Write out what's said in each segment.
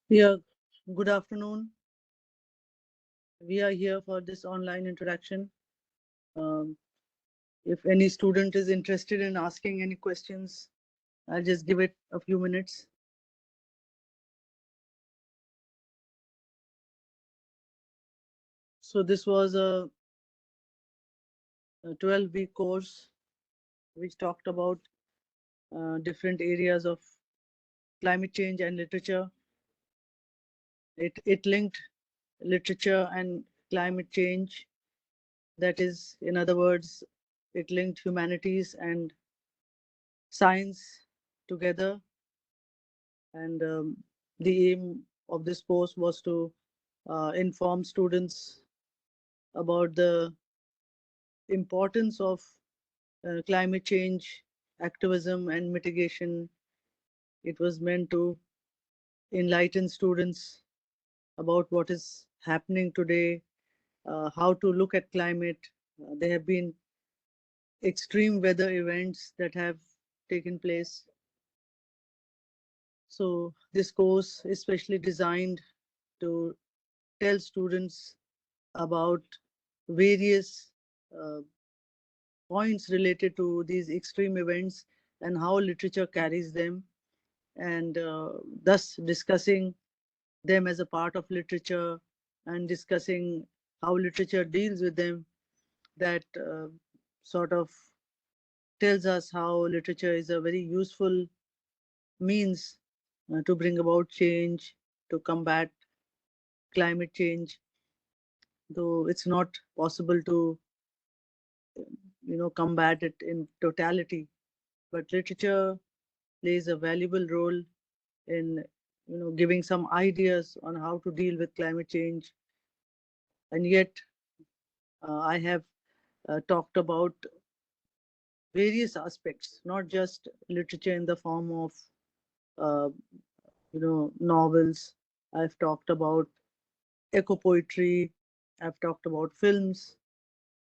Yeah, good afternoon. We are here for this online interaction. Um, if any student is interested in asking any questions, I'll just give it a few minutes. So this was a 12-week course which talked about different areas of climate change and literature. It linked literature and climate change. That is, in other words, it linked humanities and science together. And the aim of this course was to inform students about the importance of climate change activism and mitigation. It was meant to enlighten students about what is happening today, how to look at climate. There have been extreme weather events that have taken place. So this course is specially designed to tell students about various uh, points related to these extreme events and how literature carries them, and thus discussing them as a part of literature and discussing how literature deals with them. That sort of tells us how literature is a very useful means to bring about change, to combat climate change, though it's not possible to combat it in totality. But literature plays a valuable role in giving some ideas on how to deal with climate change. And yet I have talked about various aspects, not just literature in the form of uh, novels. I've talked about eco poetry. I've talked about films.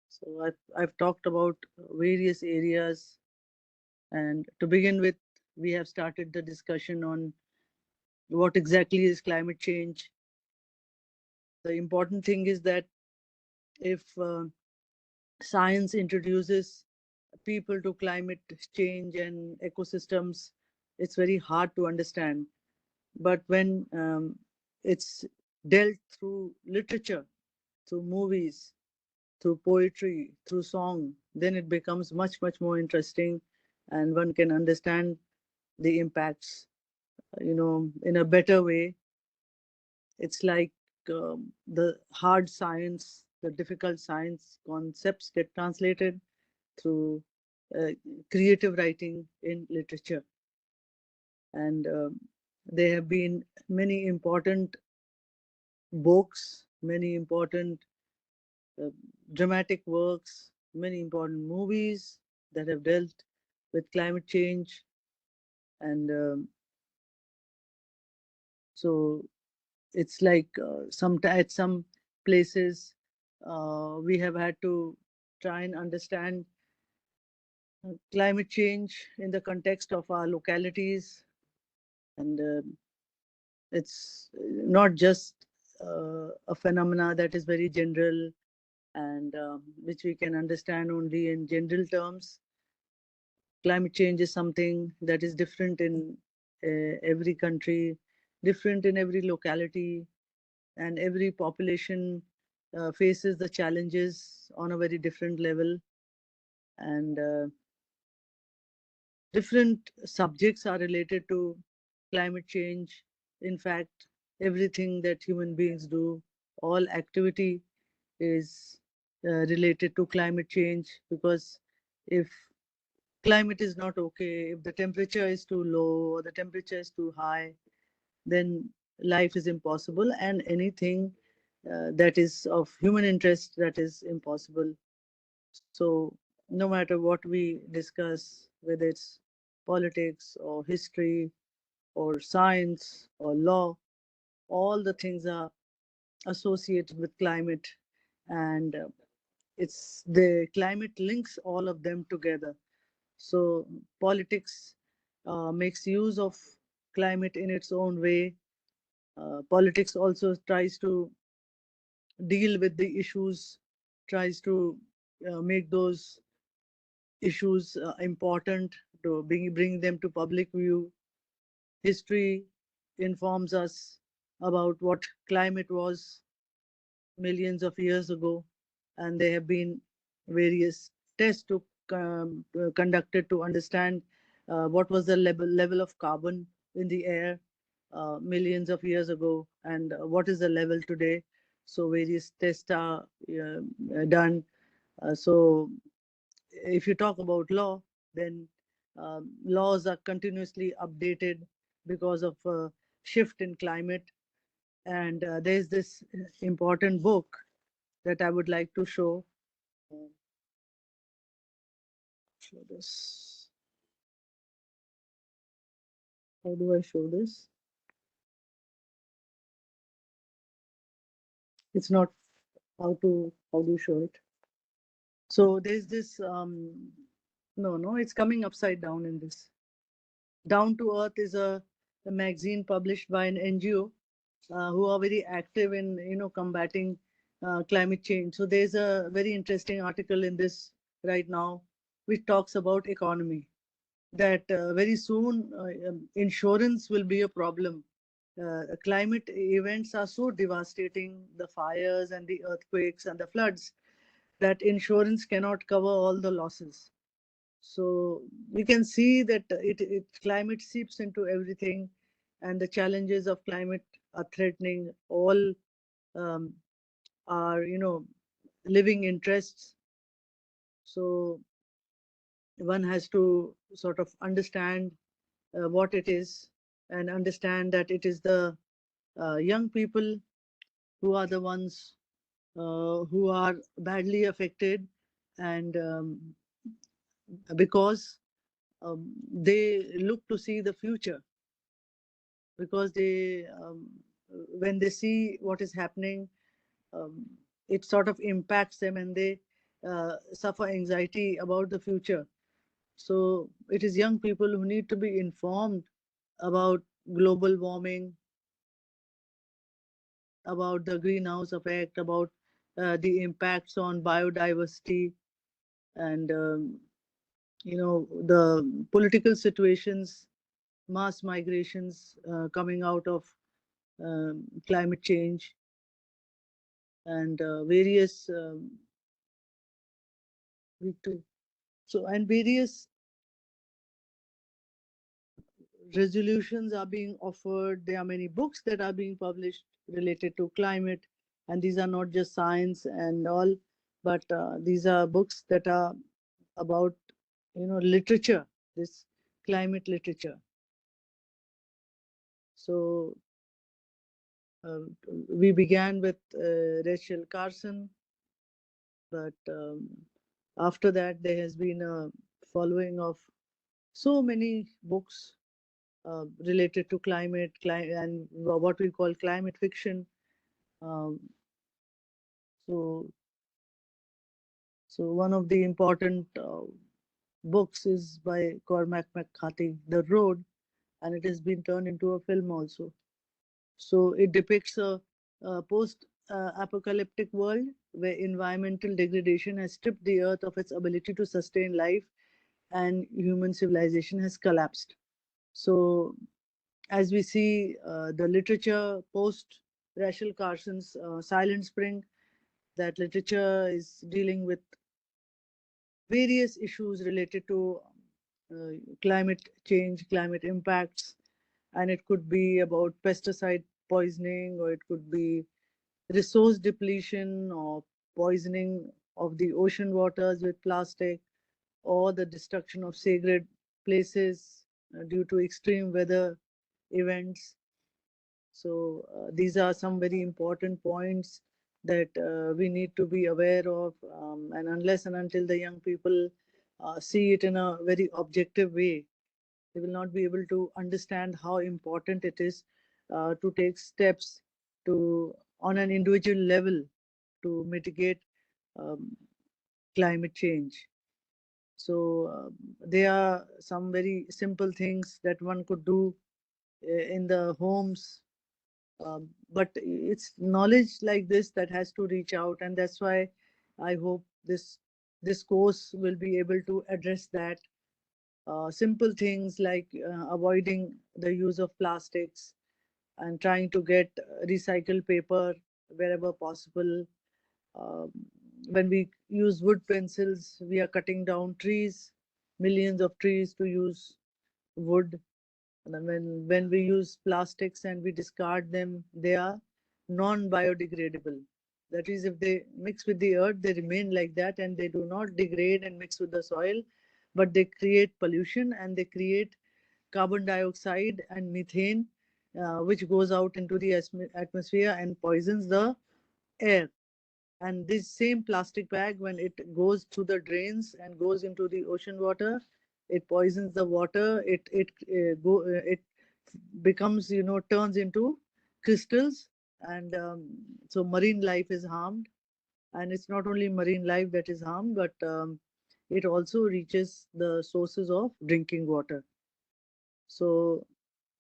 So I've talked about various areas. And to begin with, we have started the discussion on what exactly is climate change. The important thing is that if science introduces people to climate change and ecosystems, it's very hard to understand. But when it's dealt through literature, through movies, through poetry, through song, then it becomes much, much more interesting, and one can understand the impacts, in a better way. It's like the hard science, the difficult science concepts get translated through uh, creative writing in literature. And there have been many important books, many important uh, dramatic works, many important movies that have dealt with climate change. And so it's like at some places we have had to try and understand climate change in the context of our localities. And it's not just a phenomena that is very general and which we can understand only in general terms. Climate change is something that is different in every country, different in every locality, and every population faces the challenges on a very different level. And different subjects are related to climate change. In fact, everything that human beings do, all activity is related to climate change, because if climate is not okay, if the temperature is too low or the temperature is too high, then life is impossible, and anything that is of human interest, that is impossible. So no matter what we discuss, whether it's politics or history or science or law, all the things are associated with climate. And it's the climate links all of them together. So politics makes use of climate in its own way, Politics also tries to deal with the issues, tries to make those issues important, to bring them to public view. History informs us about what climate was millions of years ago, and there have been various tests conducted to understand what was the level of carbon in the air millions of years ago, and what is the level today. So various tests are done. So if you talk about law, then laws are continuously updated because of shift in climate. And there's this important book that I would like to show. Um, Show this. How do I show this? It's not how do you show it? So there's this no, it's coming upside down in this. Down to Earth is a magazine published by an NGO who are very active in combating climate change. So there's a very interesting article in this right now which talks about economy, that very soon insurance will be a problem. Climate events are so devastating, the fires and the earthquakes and the floods, that insurance cannot cover all the losses. So we can see that climate seeps into everything, and the challenges of climate are threatening all um, our living interests. So one has to sort of understand what it is, and understand that it is the young people who are the ones who are badly affected, and because they look to see the future, because they when they see what is happening, um, it sort of impacts them, and they suffer anxiety about the future. So it is young people who need to be informed about global warming, about the greenhouse effect, about the impacts on biodiversity, and the political situations, mass migrations coming out of climate change, and various and various resolutions are being offered. There are many books that are being published related to climate, and these are not just science and all, but these are books that are about literature, this climate literature. So we began with Rachel Carson, but after that there has been a following of so many books related to and what we call climate fiction. Um, so, so one of the important books is by Cormac McCarthy, The Road, and it has been turned into a film also. So it depicts a post-apocalyptic world where environmental degradation has stripped the earth of its ability to sustain life, and human civilization has collapsed. So as we see the literature post Rachel Carson's Silent Spring, that literature is dealing with various issues related to climate change, climate impacts, and it could be about pesticide poisoning, or it could be resource depletion or poisoning of the ocean waters with plastic, or the destruction of sacred places due to extreme weather events. So these are some very important points that we need to be aware of, and unless and until the young people see it in a very objective way, they will not be able to understand how important it is to take steps to, on an individual level, to mitigate um, climate change. So there are some very simple things that one could do in the homes, But it's knowledge like this that has to reach out, and that's why I hope this course will be able to address that. Simple things like avoiding the use of plastics and trying to get recycled paper wherever possible. Um, when we use wood pencils, we are cutting down trees, millions of trees to use wood. And then when we use plastics and we discard them, they are non-biodegradable. That is, if they mix with the earth, they remain like that and they do not degrade and mix with the soil, but they create pollution and they create carbon dioxide and methane, which goes out into the atmosphere and poisons the air. And this same plastic bag, when it goes through the drains and goes into the ocean water, it poisons the water. It becomes, turns into crystals, and so marine life is harmed. And it's not only marine life that is harmed, but it also reaches the sources of drinking water. So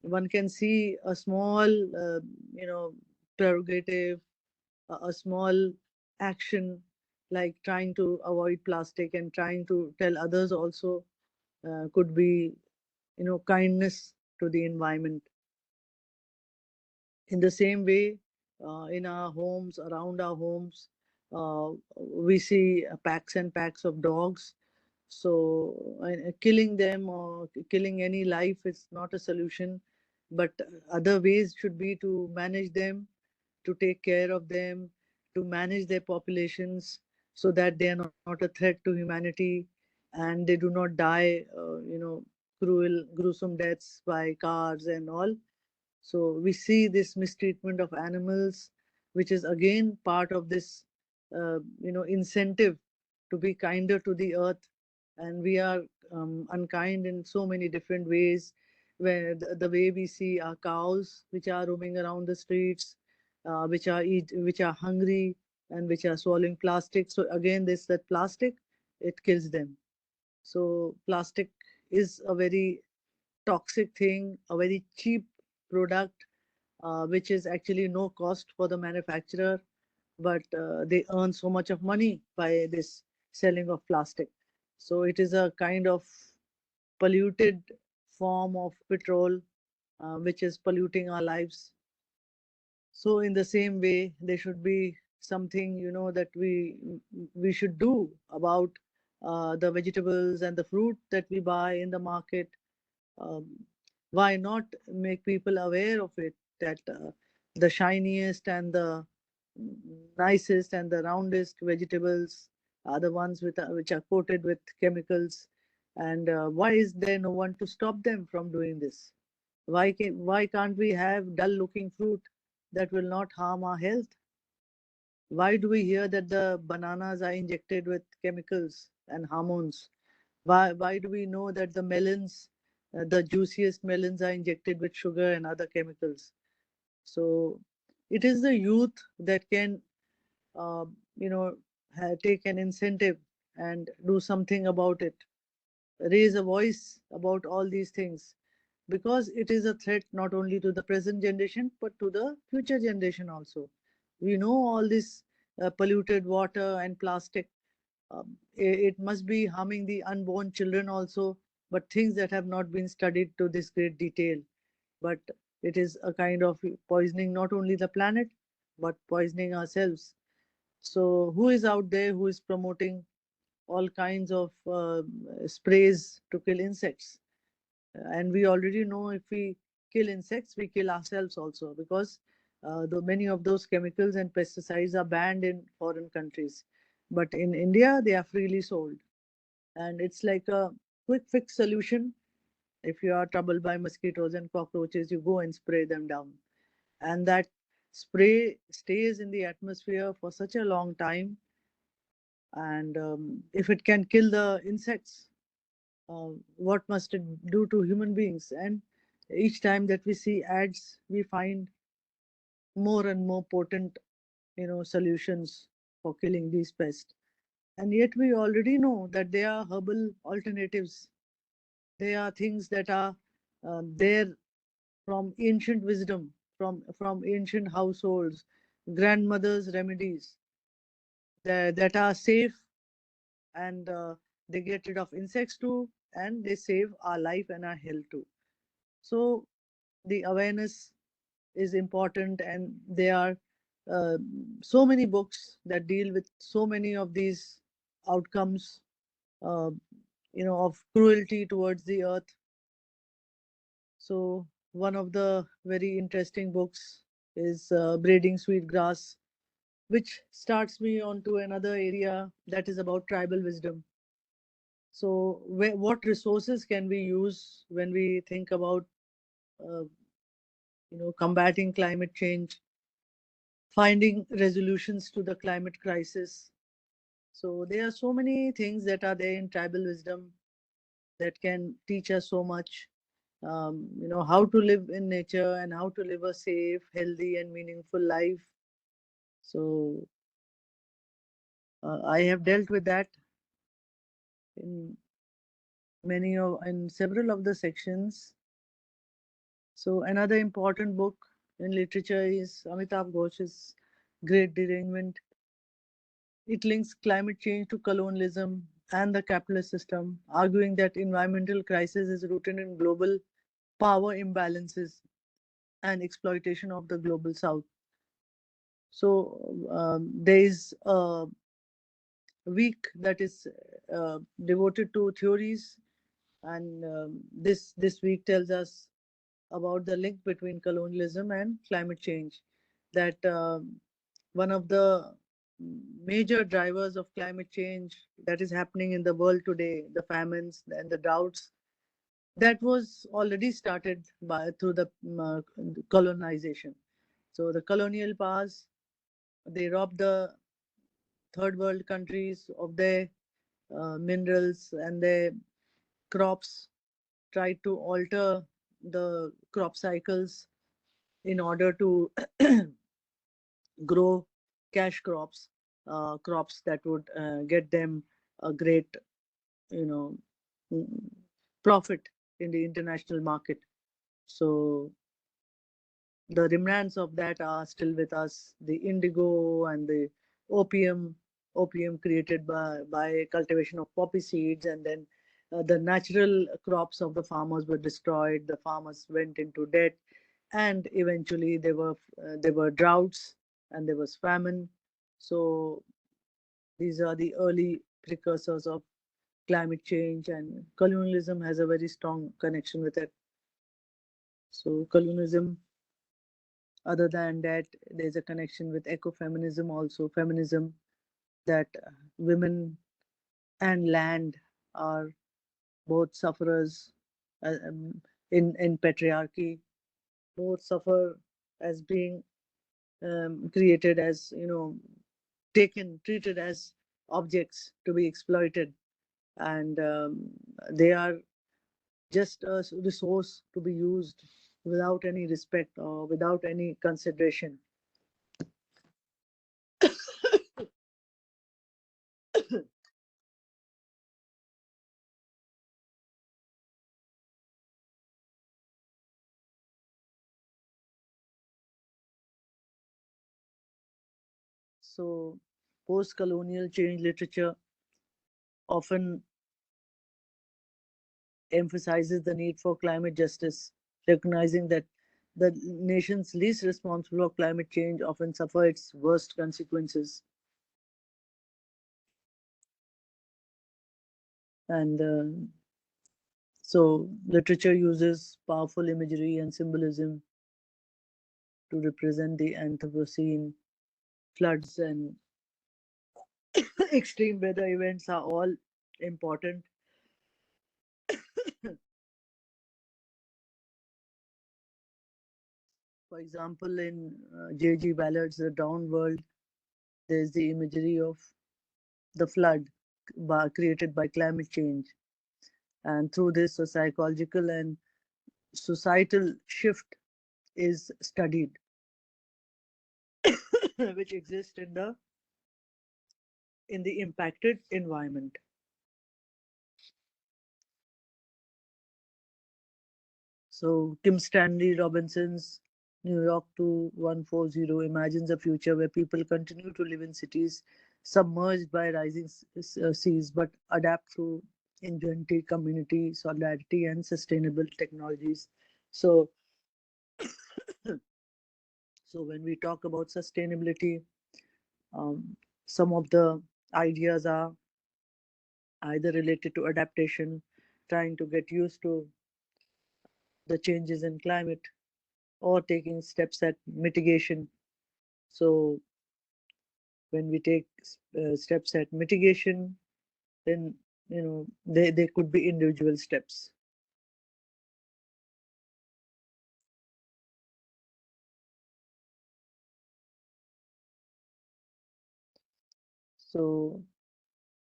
one can see a small, you know, prerogative, a small action like trying to avoid plastic and trying to tell others also could be, kindness to the environment. In the same way, in our homes, around our homes, we see packs and packs of dogs. So, killing them or killing any life is not a solution, but other ways should be to manage them, to take care of them, to manage their populations so that they are not a threat to humanity and they do not die, cruel, gruesome deaths by cars and all. So we see this mistreatment of animals, which is again part of this, incentive to be kinder to the earth. And we are unkind in so many different ways, where the way we see our cows, which are roaming around the streets, which are hungry and which are swallowing plastic. So again, this that plastic, it kills them. So plastic is a very toxic thing, a very cheap product, which is actually no cost for the manufacturer, but they earn so much of money by this selling of plastic. So it is a kind of polluted form of petrol, which is polluting our lives. So in the same way, there should be something, that we should do about the vegetables and the fruit that we buy in the market. um, why not make people aware of it, that the shiniest and the nicest and the roundest vegetables are the ones which are coated with chemicals? And why is there no one to stop them from doing this? Why can't we have dull looking fruit that will not harm our health? Why do we hear that the bananas are injected with chemicals and hormones? Why do we know that the melons, the juiciest melons, are injected with sugar and other chemicals? So it is the youth that can, uh, you know, take an incentive and do something about it, raise a voice about all these things, because it is a threat not only to the present generation but to the future generation also. We know all this polluted water and plastic. It must be harming the unborn children also, but things that have not been studied to this great detail. But it is a kind of poisoning not only the planet but poisoning ourselves. So who is out there who is promoting all kinds of sprays to kill insects? And we already know if we kill insects, we kill ourselves also, because many of those chemicals and pesticides are banned in foreign countries. But in India, they are freely sold. And it's like a quick fix solution. If you are troubled by mosquitoes and cockroaches, you go and spray them down. And that spray stays in the atmosphere for such a long time. And if it can kill the insects, what must it do to human beings? And each time that we see ads, we find more and more potent, solutions for killing these pests. And yet we already know that there are herbal alternatives. They are things that are there from ancient wisdom. from ancient households, grandmothers' remedies that are safe, and they get rid of insects too, and they save our life and our health too. So the awareness is important, and there are uh, so many books that deal with so many of these outcomes, uh, of cruelty towards the earth. So one of the very interesting books is Braiding Sweetgrass, which starts me onto another area that is about tribal wisdom. So what resources can we use when we think about uh, combating climate change, finding resolutions to the climate crisis? So there are so many things that are there in tribal wisdom that can teach us so much. How to live in nature and how to live a safe, healthy, and meaningful life. So I have dealt with that in in several of the sections. So another important book in literature is Amitabh Ghosh's Great Derangement. It links climate change to colonialism and the capitalist system, arguing that environmental crisis is rooted in global power imbalances and exploitation of the global south. So there is a week that is devoted to theories, and this week tells us about the link between colonialism and climate change. That one of the major drivers of climate change that is happening in the world today, the famines and the droughts, that was already started by through the colonization. So the colonial powers, they robbed the third world countries of their minerals and their crops, tried to alter the crop cycles in order to grow cash crops, crops that would get them a great, you know, mm, profit in the international market. So the remnants of that are still with us. The indigo and the opium, opium created by cultivation of poppy seeds, and then the natural crops of the farmers were destroyed. The farmers went into debt, and eventually there were droughts and there was famine. So these are the early precursors of climate change, and colonialism has a very strong connection with it. So colonialism, other than that, there's a connection with ecofeminism also. Feminism, that women and land are both sufferers in patriarchy. Both suffer as being created as, treated as objects to be exploited, and they are just a resource to be used without any respect or without any consideration. So, post colonial change literature often emphasizes the need for climate justice, recognizing that the nations least responsible for climate change often suffer its worst consequences. And so, literature uses powerful imagery and symbolism to represent the Anthropocene floods and extreme weather events are all important. For example, in J.G. Ballard's The Drowned World, there's the imagery of the flood created by climate change. And through this, a psychological and societal shift is studied, which exists in the impacted environment. So Kim Stanley Robinson's New York 2140 imagines a future where people continue to live in cities submerged by rising seas but adapt through ingenuity, community, solidarity, and sustainable technologies. So, so when we talk about sustainability, um, some of the ideas are either related to adaptation, trying to get used to the changes in climate, or taking steps at mitigation. So when we take steps at mitigation, then they could be individual steps. So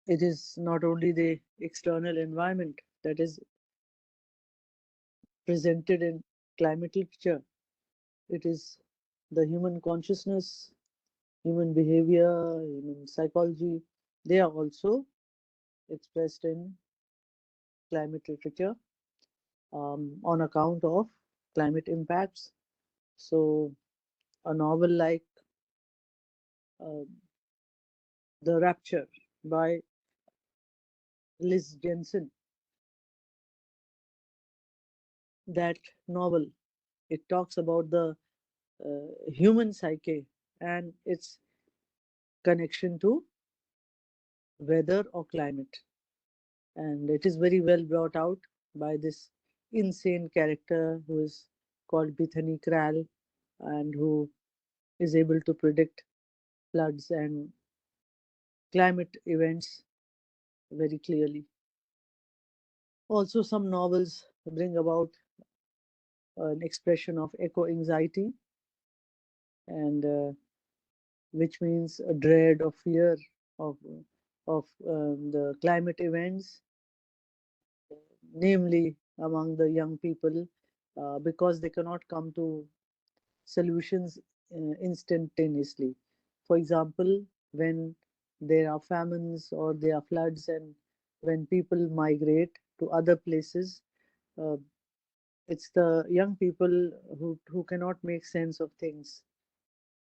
it is not only the external environment that is presented in climate literature, it is the human consciousness, human behavior, human psychology. They are also expressed in climate literature on account of climate impacts. So, a novel like uh, The Rapture by Liz Jensen, that novel, it talks about the human psyche and its connection to weather or climate. And it is very well brought out by this insane character who is called Bethany Krall and who is able to predict floods and climate events very clearly. Also, some novels bring about an expression of eco anxiety, and which means a dread or fear of the climate events, namely among the young people, because they cannot come to solutions instantaneously. For example, when there are famines or there are floods, and when people migrate to other places, uh, it's the young people who cannot make sense of things.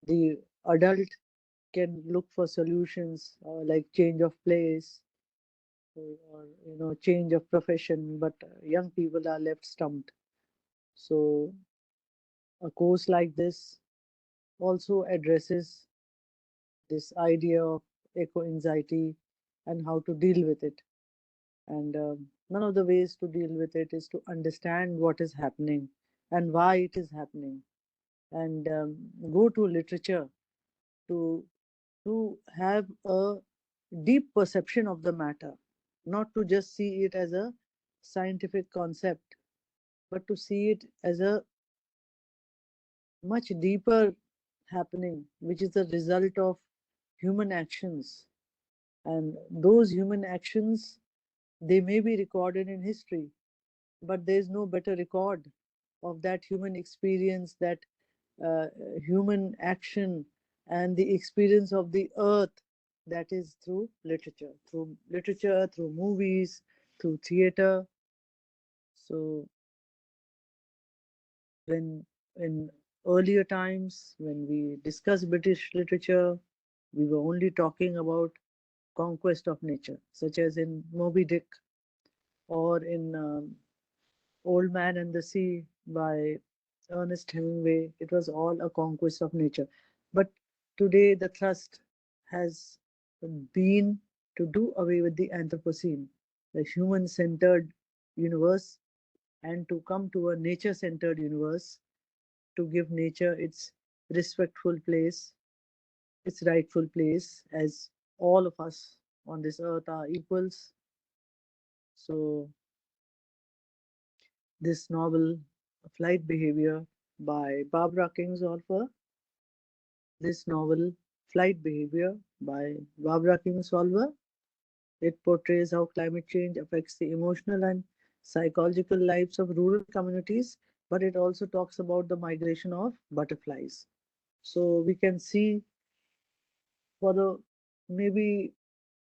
The adult can look for solutions like change of place or change of profession, but young people are left stumped. So a course like this also addresses this idea of eco anxiety and how to deal with it. And one of the ways to deal with it is to understand what is happening and why it is happening, and go to literature to have a deep perception of the matter, not to just see it as a scientific concept, but to see it as a much deeper happening, which is the result of human actions. And those human actions, they may be recorded in history, but there is no better record of that human experience, that uh, human action, and the experience of the earth, that is through literature, through movies, through theater. So when in earlier times, when we discussed British literature, we were only talking about conquest of nature, such as in Moby Dick or in Old Man and the Sea by Ernest Hemingway. It was all a conquest of nature. But today, the thrust has been to do away with the Anthropocene, the human centered universe, and to come to a nature centered universe, to give nature its respectful place, its rightful place, as all of us on this earth are equals. So, this novel, Flight Behavior by Barbara Kingsolver, this novel, Flight Behavior by Barbara Kingsolver, it portrays how climate change affects the emotional and psychological lives of rural communities, but it also talks about the migration of butterflies. So we can see, for the maybe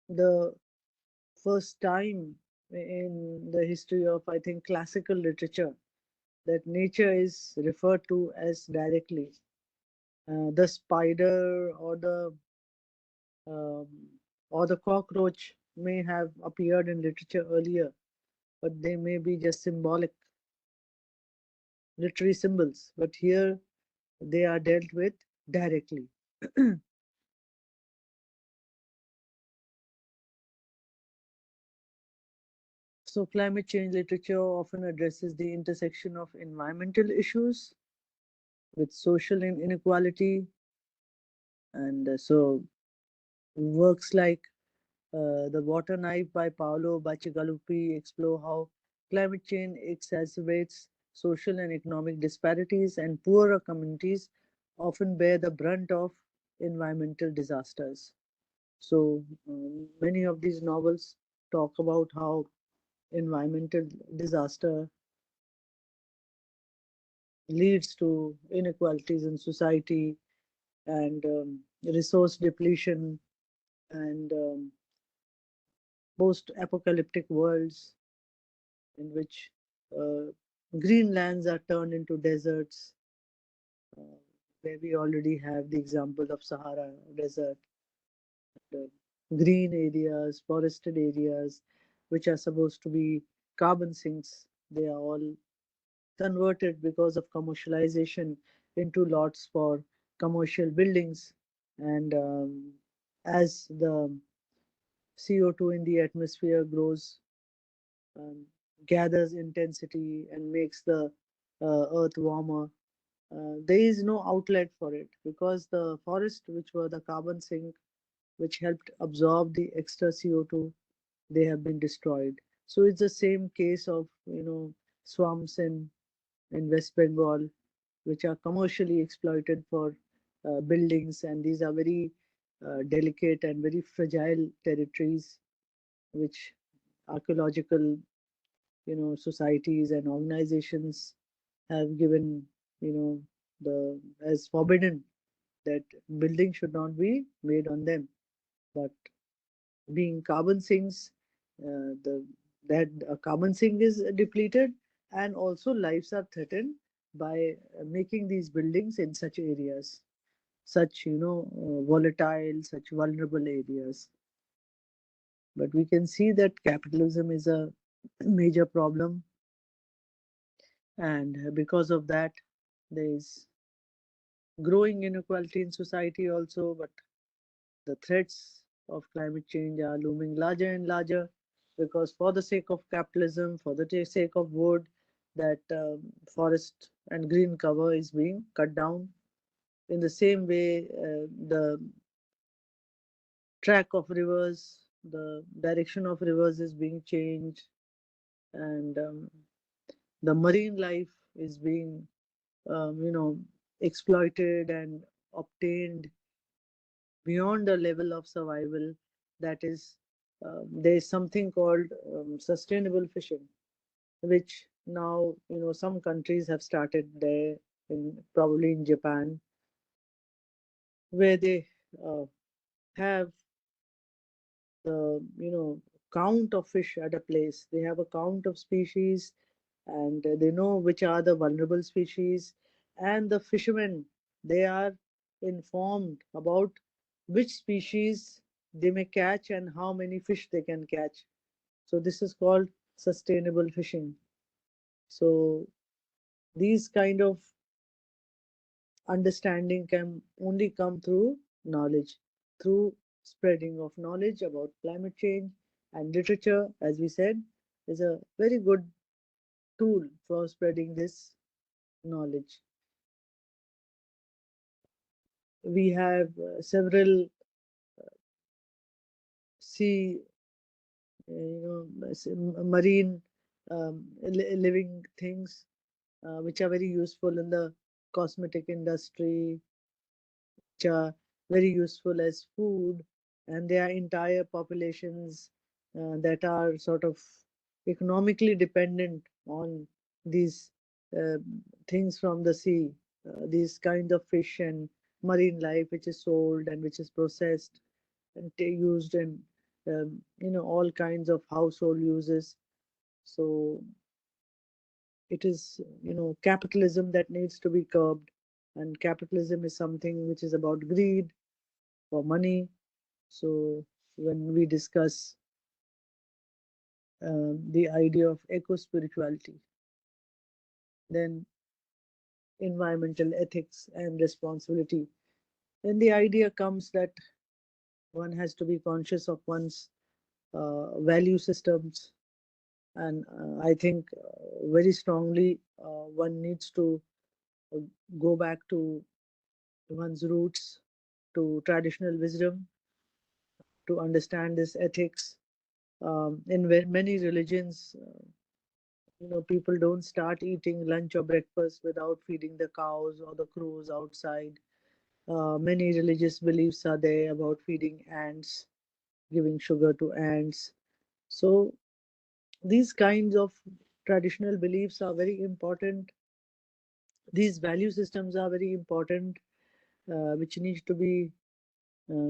the first time in the history of, I think, classical literature, that nature is referred to as directly. The spider um, or the cockroach may have appeared in literature earlier, but they may be just symbolic, literary symbols. But here they are dealt with directly. So, climate change literature often addresses the intersection of environmental issues with social inequality, and so works like The Water Knife by Paolo Bacigalupi explore how climate change exacerbates social and economic disparities, and poorer communities often bear the brunt of environmental disasters. So, many of these novels talk about how environmental disaster leads to inequalities in society and resource depletion and post apocalyptic worlds in which uh, green lands are turned into deserts, uh, where we already have the example of Sahara Desert, the green areas, forested areas, which are supposed to be carbon sinks. They are all converted because of commercialization into lots for commercial buildings. And as the CO2 in the atmosphere grows, um, gathers intensity, and makes the earth warmer, there is no outlet for it because the forest, which were the carbon sink, which helped absorb the extra CO2, they have been destroyed. So it's the same case of swamps in West Bengal, which are commercially exploited for buildings, and these are very delicate and very fragile territories, which archaeological societies and organizations have given the as forbidden that building should not be made on them. But being carbon sinks, the that carbon sink is depleted, and also lives are threatened by making these buildings in such areas, such volatile, such vulnerable areas. But we can see that capitalism is a major problem, and because of that, there is growing inequality in society also. But the threats of climate change are looming larger and larger because, for the sake of capitalism, for the sake of wood, that forest and green cover is being cut down. In the same way, the track of rivers, the direction of rivers is being changed, and the marine life is being, exploited and obtained beyond a level of survival. That is, there is something called sustainable fishing, which now some countries have started there, probably in Japan, where they uh, have the count of fish at a place. They have a count of species, and they know which are the vulnerable species, and the fishermen, they are informed about which species they may catch and how many fish they can catch. So this is called sustainable fishing. So these kind of understanding can only come through knowledge, through spreading of knowledge about climate change. And literature, as we said, is a very good tool for spreading this knowledge. We have several sea, marine living things, which are very useful in the cosmetic industry, which are very useful as food, and there are entire populations that are sort of economically dependent on these uh, things from the sea, these kind of fish and marine life, which is sold and which is processed and used in all kinds of household uses. So It is, capitalism that needs to be curbed. And capitalism is something which is about greed for money. So when we discuss the idea of eco spirituality, then environmental ethics and responsibility, then the idea comes that one has to be conscious of one's value systems. And I think very strongly one needs to uh, go back to one's roots, to traditional wisdom, to understand this ethics. In many religions, people don't start eating lunch or breakfast without feeding the cows or the crows outside. Many religious beliefs are there about feeding ants, giving sugar to ants. So these kinds of traditional beliefs are very important. These value systems are very important, which need to be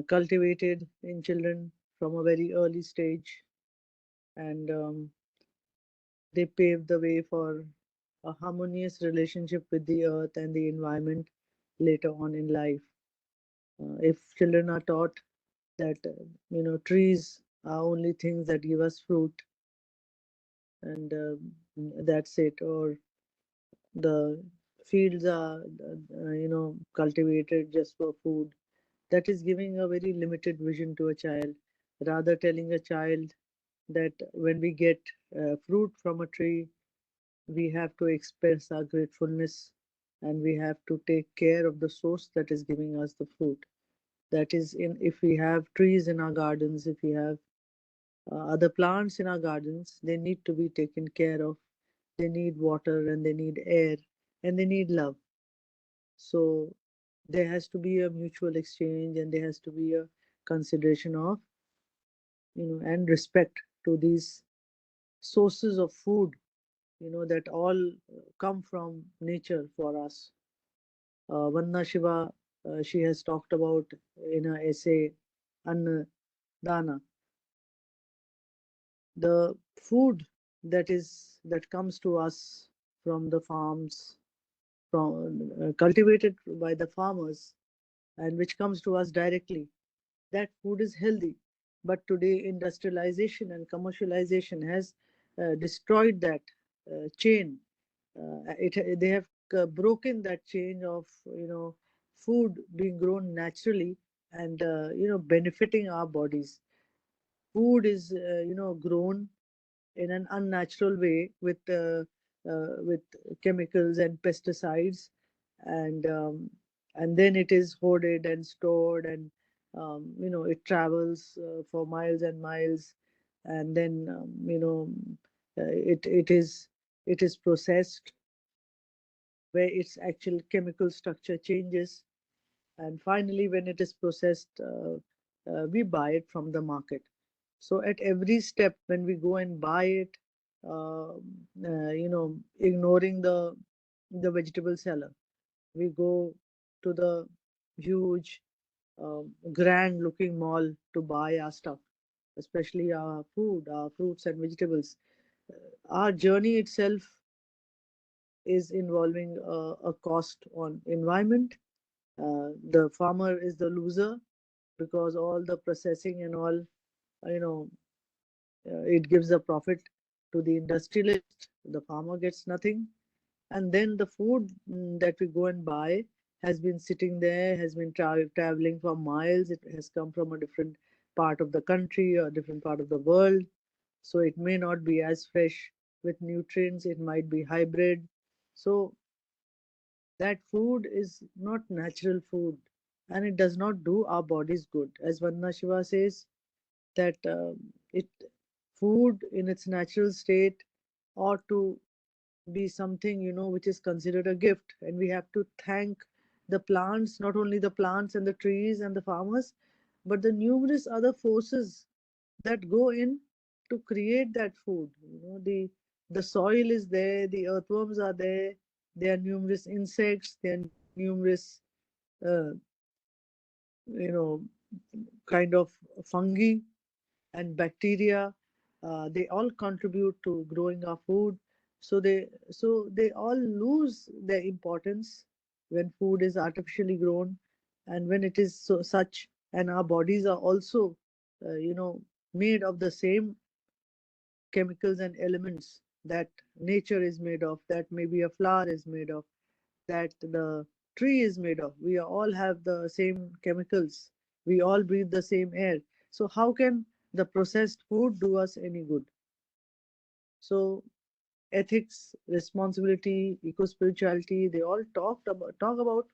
cultivated in children from a very early stage. And they pave the way for a harmonious relationship with the earth and the environment later on in life. If children are taught that, trees are only things that give us fruit, and that's it, or the fields are, cultivated just for food, that is giving a very limited vision to a child. Rather, telling a child that when we get fruit from a tree, we have to express our gratefulness, and we have to take care of the source that is giving us the fruit. That is, in if we have trees in our gardens, if we have other plants in our gardens, they need to be taken care of. They need water, and they need air, and they need love. So there has to be a mutual exchange, and there has to be a consideration of, and respect to these sources of food, that all come from nature for us. Vandana Shiva, she has talked about in her essay Anna Dana, the food that comes to us from the farms, from cultivated by the farmers, and which comes to us directly. That food is healthy. But today, industrialization and commercialization has destroyed that chain. They have broken that chain of, food being grown naturally, and benefiting our bodies. Food is, grown in an unnatural way with chemicals and pesticides, and then it is hoarded and stored, and it travels for miles and miles, and then it is processed, where its actual chemical structure changes, and finally when it is processed, we buy it from the market. So at every step when we go and buy it, ignoring the vegetable seller, we go to the huge, grand looking mall to buy our stuff, especially our food, our fruits and vegetables. Our journey itself is involving a cost on environment. The farmer is the loser, because all the processing and all, you know, it gives a profit to the industrialist. The farmer gets nothing. And then the food that we go and buy has been sitting there, has been traveling for miles. It has come from a different part of the country or a different part of the world. So it may not be as fresh with nutrients, it might be hybrid. So that food is not natural food, and it does not do our bodies good. As Vandana Shiva says, that it food in its natural state ought to be something, which is considered a gift, and we have to thank the plants, not only the plants and the trees and the farmers, but the numerous other forces that go in to create that food. The soil is there, the earthworms are there are numerous insects, there are numerous uh, you know kind of fungi and bacteria. They all contribute to growing our food. So they all lose their importance when food is artificially grown, and when it is such, and our bodies are also made of the same chemicals and elements that nature is made of, that maybe a flower is made of, that the tree is made of. We all have the same chemicals. We all breathe the same air. So how can the processed food do us any good? So ethics, responsibility, eco-spirituality, they all talk about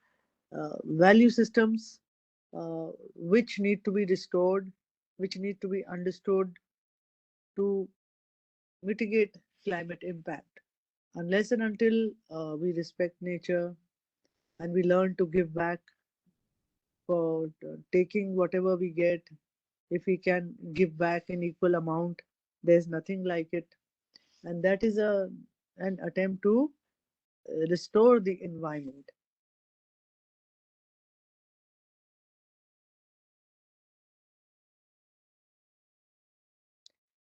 value systems which need to be restored, which need to be understood to mitigate climate impact. Unless and until we respect nature and we learn to give back for taking whatever we get, if we can give back in equal amount, there's nothing like it. And that is an attempt to restore the environment.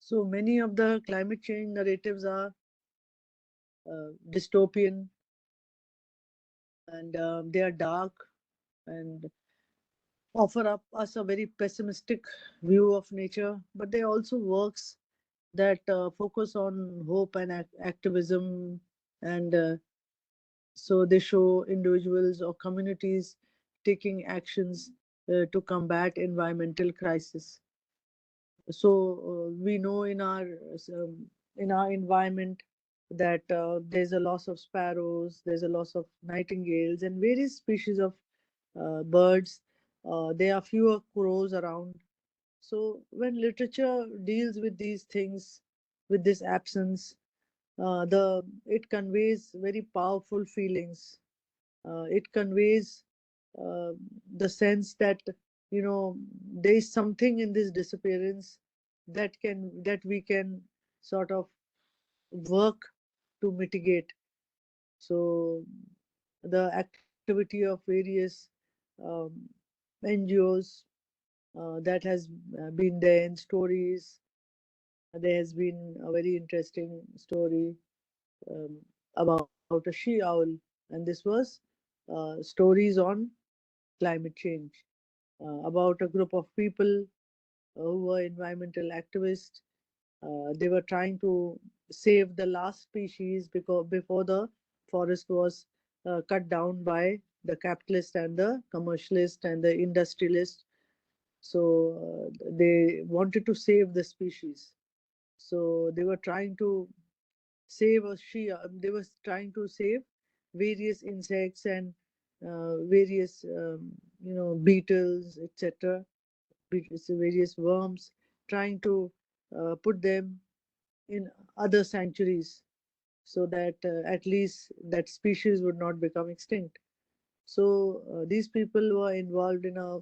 So many of the climate change narratives are dystopian, and they are dark and offer up us a very pessimistic view of nature. But they also works that focus on hope and activism, and so they show individuals or communities taking actions to combat environmental crisis. So we know in our environment that there's a loss of sparrows, there's a loss of nightingales and various species of birds. There are fewer crows around. So when literature deals with these things, with this absence, the it conveys very powerful feelings. It conveys uh, the sense that there is something in this disappearance that we can sort of work to mitigate. So the activity of various um, NGOs that has been there in stories. There has been a very interesting story um, about a she owl, and this was stories on climate change, about a group of people who were environmental activists. They were trying to save the last species because before the forest was cut down by the capitalist and the commercialist and the industrialist. So they wanted to save the species. So they were trying to save a she. They were trying to save various insects and various beetles, etc. Various worms, trying to put them in other sanctuaries so that at least that species would not become extinct. So these people were involved in a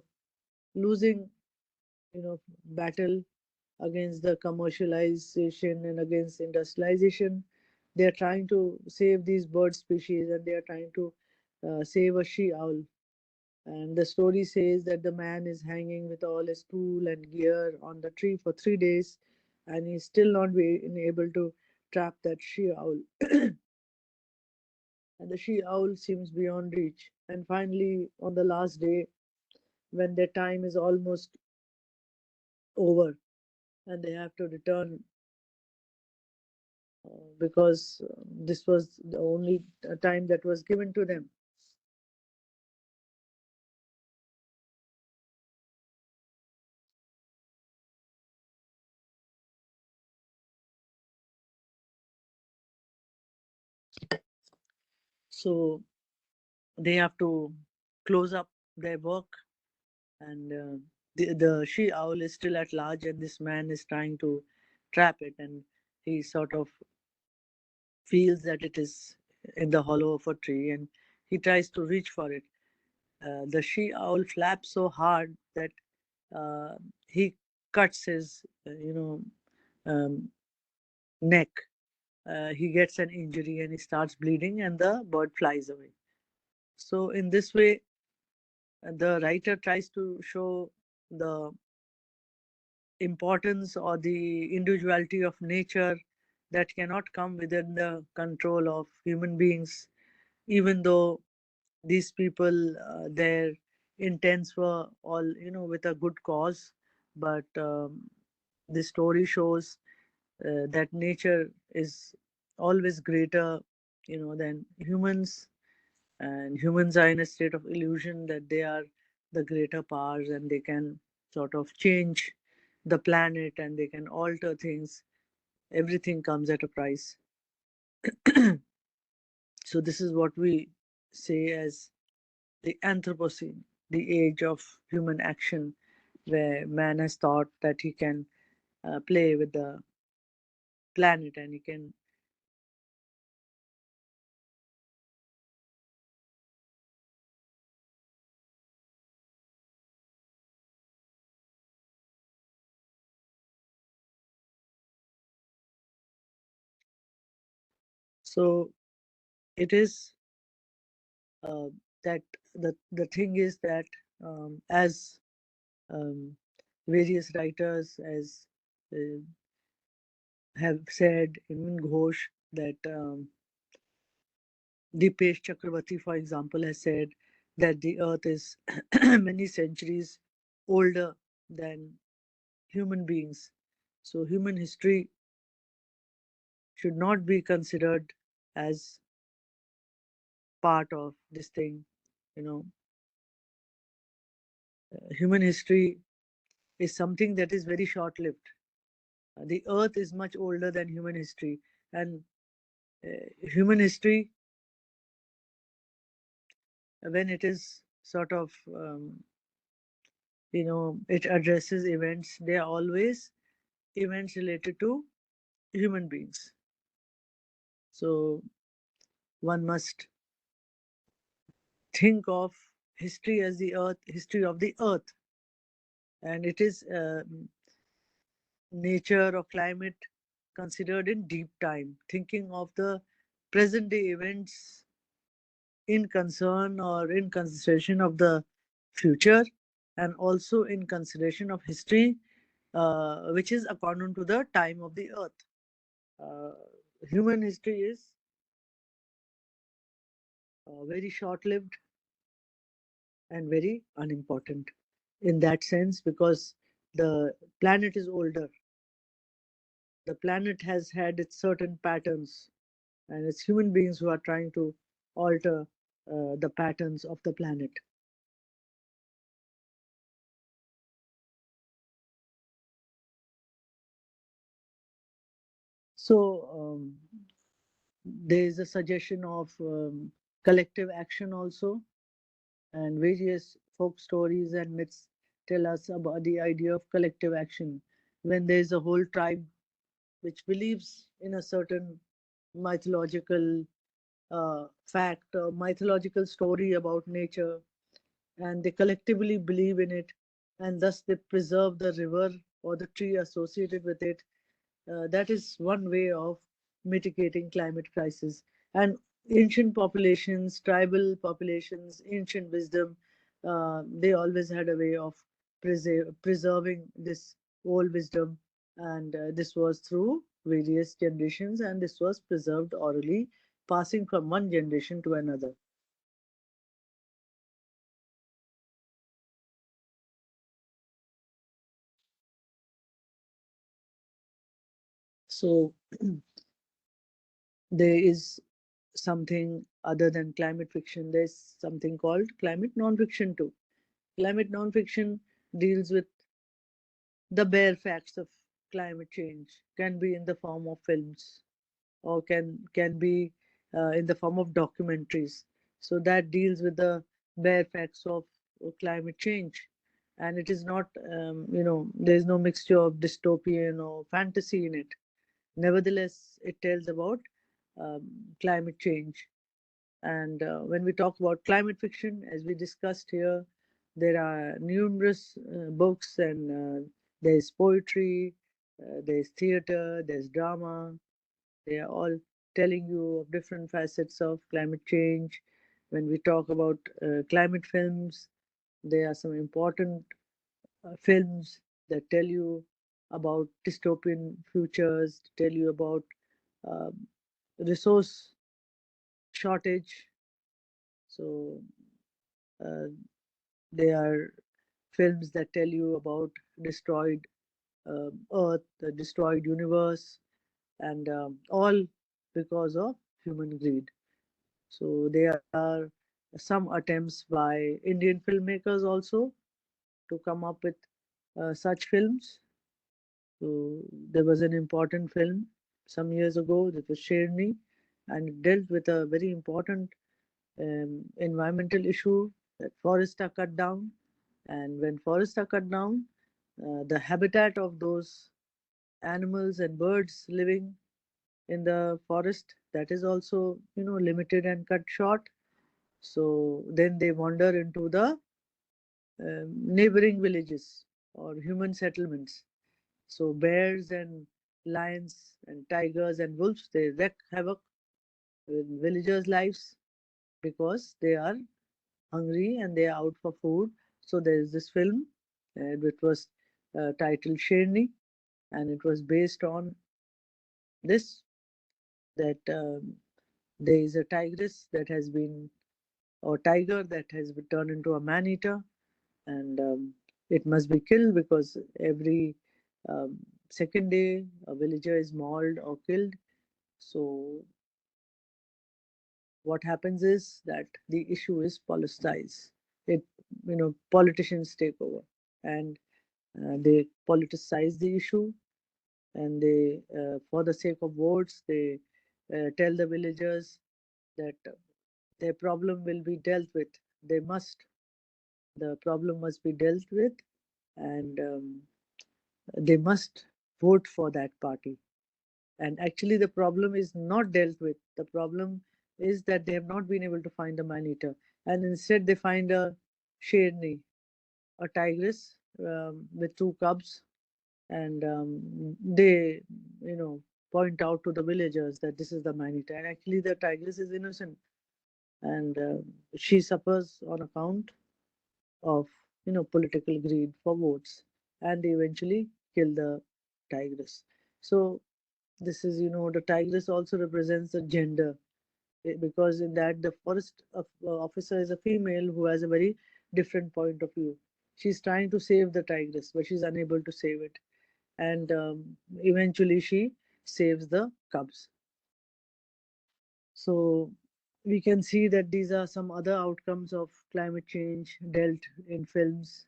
losing battle against the commercialization and against industrialization. They are trying to save these bird species, and they are trying to save a she owl. And the story says that the man is hanging with all his tool and gear on the tree for 3 days, and he's still not being able to trap that she owl. And the she owl seems beyond reach. And finally, on the last day, when their time is almost over and they have to return because this was the only time that was given to them. So they have to close up their work, and the she owl is still at large, and this man is trying to trap it, and he sort of feels that it is in the hollow of a tree, and he tries to reach for it. The she owl flaps so hard that he cuts his um, neck. He gets an injury and he starts bleeding, and the bird flies away. So in this way, the writer tries to show the importance or the individuality of nature, that cannot come within the control of human beings, even though these people, their intents were all, with a good cause. But the story shows that nature is always greater, than humans, and humans are in a state of illusion that they are the greater powers and they can sort of change the planet and they can alter things. Everything comes at a price. So this is what we say as the Anthropocene, the age of human action, where man has thought that he can play with the planet and he can. So it is uh, that the thing is that, as um, various writers as uh, have said, in Ghosh, that Dipesh Chakravarti, for example, has said that the earth is many centuries older than human beings. So human history should not be considered as part of this thing. You know, human history is something that is very short lived. The earth is much older than human history, and human history, when it is sort of, it addresses events, they are always events related to human beings. So one must think of history as the earth, history of the earth, and it is nature or climate considered in deep time, thinking of the present day events in concern or in consideration of the future, and also in consideration of history, which is according to the time of the earth. Uh, Human history is very short lived and very unimportant in that sense, because the planet is older. The planet has had its certain patterns, and it's human beings who are trying to alter the patterns of the planet. So there is a suggestion of collective action also, and various folk stories and myths tell us about the idea of collective action. When there is a whole tribe which believes in a certain mythological fact or mythological story about nature, and they collectively believe in it, and thus they preserve the river or the tree associated with it. That is one way of mitigating climate crisis. And ancient populations, tribal populations, ancient wisdom, they always had a way of preserving this old wisdom, and this was through various generations, and this was preserved orally, passing from one generation to another. So there is something other than climate fiction. There's something called climate non-fiction too. Climate non-fiction deals with the bare facts of climate change, can be in the form of films, or can be in the form of documentaries. So that deals with the bare facts of climate change, and it is not, there is no mixture of dystopian or fantasy in it. Nevertheless, it tells about um, climate change. And when we talk about climate fiction, as we discussed here, there are numerous books, and there's poetry, there's theater, there's drama. They are all telling you of different facets of climate change. When we talk about climate films, there are some important films that tell you about dystopian futures, tell you about um, resource shortage. So uh, they are films that tell you about destroyed Earth, the destroyed universe, and all because of human greed. So there are some attempts by Indian filmmakers also to come up with such films. So there was an important film some years ago that was Sherni, and it dealt with a very important environmental issue that forests are cut down. And when forests are cut down, the habitat of those animals and birds living in the forest, that is also limited and cut short. So then they wander into the neighboring villages or human settlements. So bears and lions and tigers and wolves, they wreak havoc with villagers' lives because they are hungry and they are out for food. So there is this film which was titled Sherni, and it was based on this, that there is a tigress that has been, or tiger that has been turned into a man eater, and it must be killed because every um, second day a villager is mauled or killed. So what happens is that the issue is politicized. It, politicians take over, and they politicize the issue, and they, for the sake of votes, they tell the villagers that their problem will be dealt with. They must, the problem must be dealt with, and they must vote for that party. And actually, the problem is not dealt with. The problem is that they have not been able to find a man eater, and instead they find a sherni, a tigress with two cubs, and they, point out to the villagers that this is the man eater. And actually, the tigress is innocent, and she suffers on account of political greed for votes, and they eventually kill the tigress. So this is, the tigress also represents the gender, because in that the forest officer is a female who has a very different point of view. She's trying to save the tigress, but she's unable to save it, and eventually she saves the cubs. So we can see that these are some other outcomes of climate change dealt in films.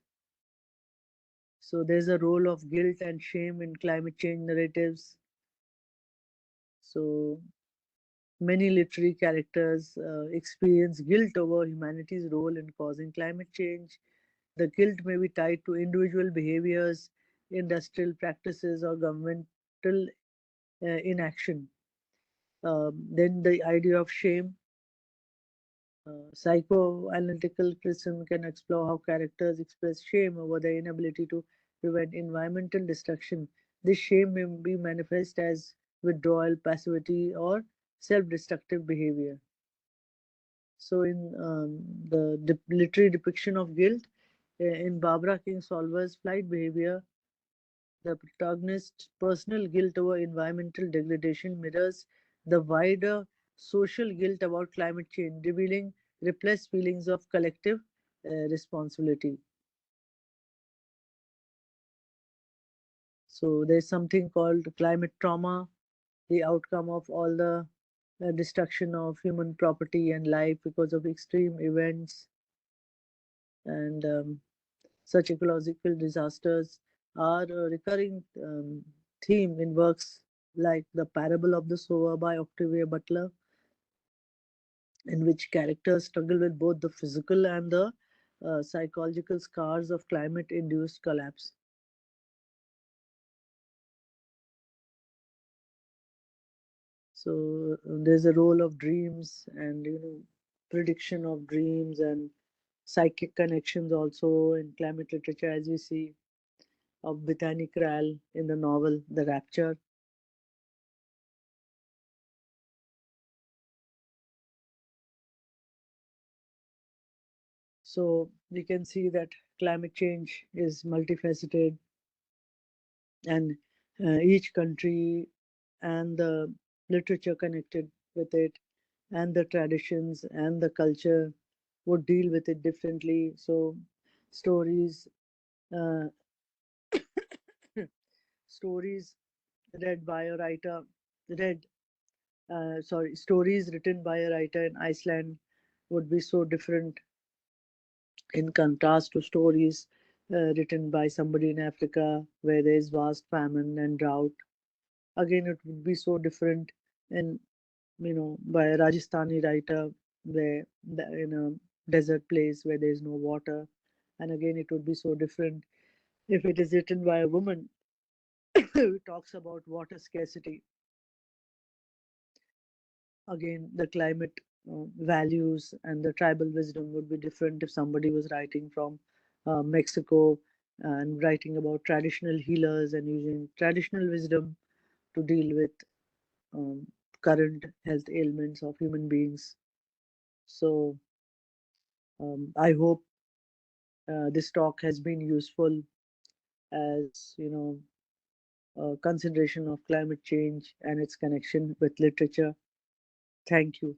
So there's a role of guilt and shame in climate change narratives. So many literary characters experience guilt over humanity's role in causing climate change. The guilt may be tied to individual behaviors, industrial practices, or governmental inaction. Then the idea of shame. Psychoanalytical criticism can explore how characters express shame over their inability to prevent environmental destruction. This shame may be manifest as withdrawal, passivity, or self destructive behavior. So, in the literary depiction of guilt, in Barbara Kingsolver's Flight Behavior, the protagonist's personal guilt over environmental degradation mirrors the wider social guilt about climate change, revealing repressed feelings of collective responsibility. So there's something called climate trauma, the outcome of all the destruction of human property and life because of extreme events, and such ecological disasters are a recurring theme in works like The Parable of the Sower by Octavia Butler, in which characters struggle with both the physical and the psychological scars of climate induced collapse. So there's a role of dreams, and prediction of dreams and psychic connections also in climate literature, as we see of Bethany Krall in the novel The Rapture. So we can see that climate change is multifaceted, and each country and the literature connected with it, and the traditions and the culture would deal with it differently. So stories, uh, stories read by a writer, read stories written by a writer in Iceland would be so different in contrast to stories written by somebody in Africa where there is vast famine and drought. Again, it would be so different in, by a Rajasthani writer where in a desert place where there is no water. And again, it would be so different if it is written by a woman who talks about water scarcity. Again, the climate values and the tribal wisdom would be different if somebody was writing from Mexico and writing about traditional healers and using traditional wisdom to deal with um, current health ailments of human beings. So I hope this talk has been useful as consideration of climate change and its connection with literature. Thank you.